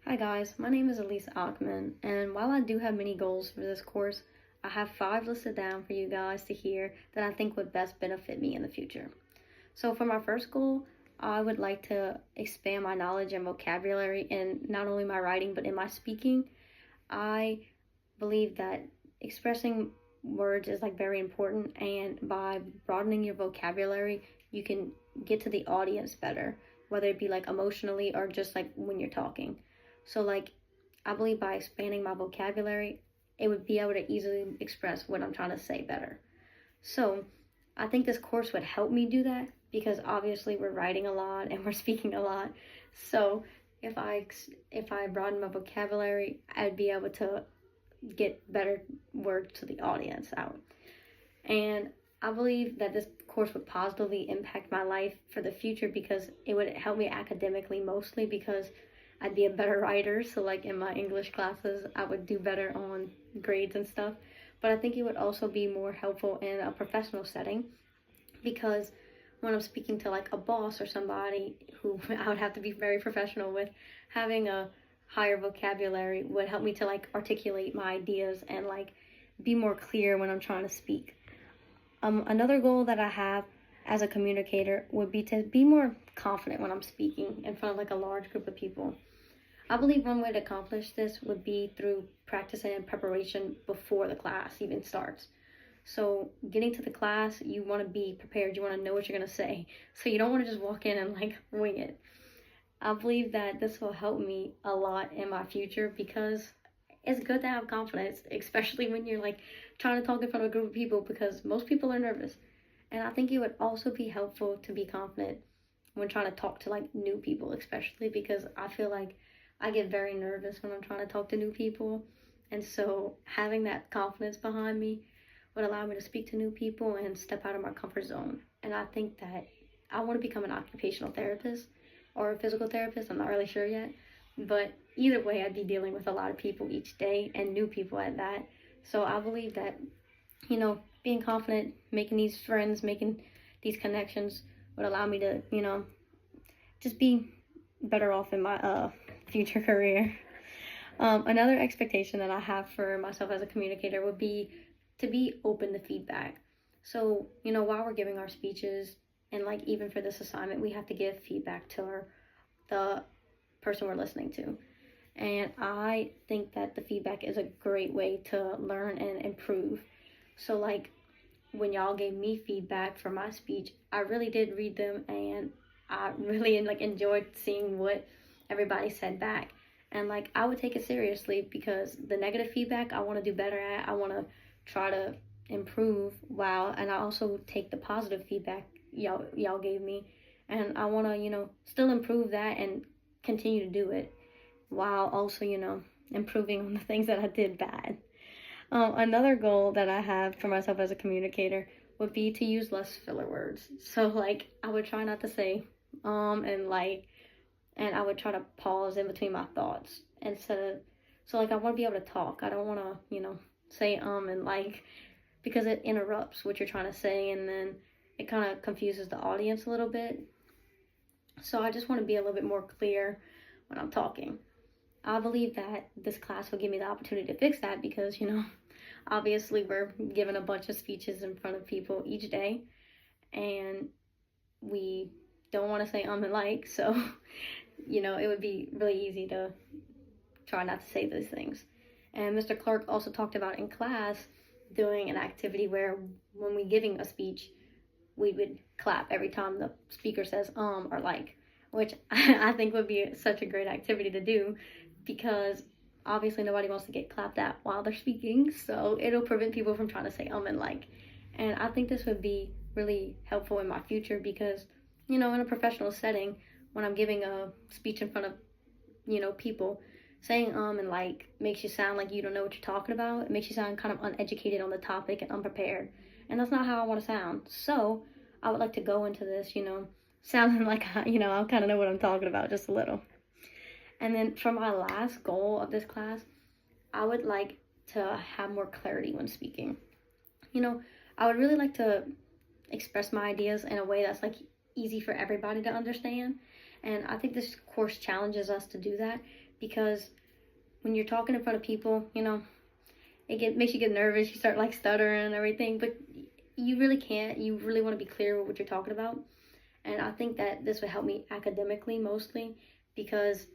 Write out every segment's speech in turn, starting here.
Hi guys, my name is Elise Ackman, and while I do have many goals for this course, I have 5 listed down for you guys to hear that I think would best benefit me in the future. So for my first goal, I would like to expand my knowledge and vocabulary in not only my writing but in my speaking. I believe that expressing words is like very important, and by broadening your vocabulary, you can get to the audience better, whether it be like emotionally or just like when you're talking. So like I believe by expanding my vocabulary, it would be able to easily express what I'm trying to say better. So I think this course would help me do that because obviously we're writing a lot and we're speaking a lot. So if I broaden my vocabulary, I'd be able to get better words to the audience out. And I believe that this course would positively impact my life for the future because it would help me academically mostly because I'd be a better writer. So like in my English classes, I would do better on grades and stuff. But I think it would also be more helpful in a professional setting because when I'm speaking to like a boss or somebody who I would have to be very professional with, having a higher vocabulary would help me to like articulate my ideas and like be more clear when I'm trying to speak. Another goal that I have as a communicator would be to be more confident when I'm speaking in front of like a large group of people. I believe one way to accomplish this would be through practice and preparation before the class even starts. So getting to the class, you want to be prepared. You want to know what you're going to say. So you don't want to just walk in and like wing it. I believe that this will help me a lot in my future because it's good to have confidence, especially when you're like trying to talk in front of a group of people because most people are nervous. And I think it would also be helpful to be confident when trying to talk to like new people, especially because I feel like I get very nervous when I'm trying to talk to new people. And so having that confidence behind me would allow me to speak to new people and step out of my comfort zone. And I think that I want to become an occupational therapist or a physical therapist. I'm not really sure yet. But either way, I'd be dealing with a lot of people each day and new people at that. So I believe that, being confident, making these friends, making these connections would allow me to, just be better off in my future career. Another expectation that I have for myself as a communicator would be to be open to feedback. So, while we're giving our speeches and like even for this assignment, we have to give feedback to the person we're listening to. And I think that the feedback is a great way to learn and improve. So like when y'all gave me feedback for my speech, I really did read them and I really like enjoyed seeing what everybody said back. And like I would take it seriously because the negative feedback I want to do better at. I want to try to improve and I also take the positive feedback y'all gave me and I want to, still improve that and continue to do it while also, improving on the things that I did bad. Another goal that I have for myself as a communicator would be to use less filler words. So like I would try not to say and like, and I would try to pause in between my thoughts instead of, so like I want to be able to talk. I don't want to, say and like, because it interrupts what you're trying to say and then it kind of confuses the audience a little bit. So I just want to be a little bit more clear when I'm talking. I believe that this class will give me the opportunity to fix that because, obviously we're given a bunch of speeches in front of people each day and we don't want to say and like, so, it would be really easy to try not to say those things. And Mr. Clark also talked about in class doing an activity where when we giving a speech, we would clap every time the speaker says or like, which I think would be such a great activity to do because obviously nobody wants to get clapped at while they're speaking, so it'll prevent people from trying to say and like. And I think this would be really helpful in my future because, in a professional setting, when I'm giving a speech in front of, people, saying and like makes you sound like you don't know what you're talking about. It makes you sound kind of uneducated on the topic and unprepared. And that's not how I want to sound. So I would like to go into this, sounding like, I kind of know what I'm talking about just a little. And then for my last goal of this class, I would like to have more clarity when speaking. I would really like to express my ideas in a way that's like easy for everybody to understand. And I think this course challenges us to do that, because when you're talking in front of people, makes you get nervous. You start like stuttering and everything, but you really can't. You really want to be clear with what you're talking about. And I think that this would help me academically mostly, because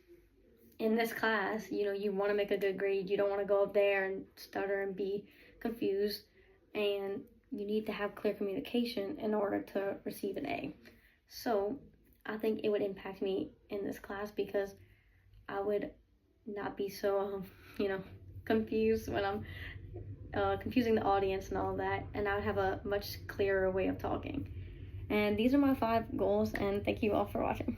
in this class, you want to make a good grade. You don't want to go up there and stutter and be confused. And you need to have clear communication in order to receive an A. So I think it would impact me in this class, because I would not be so, confused when I'm confusing the audience and all that. And I would have a much clearer way of talking. And these are my 5 goals, and thank you all for watching.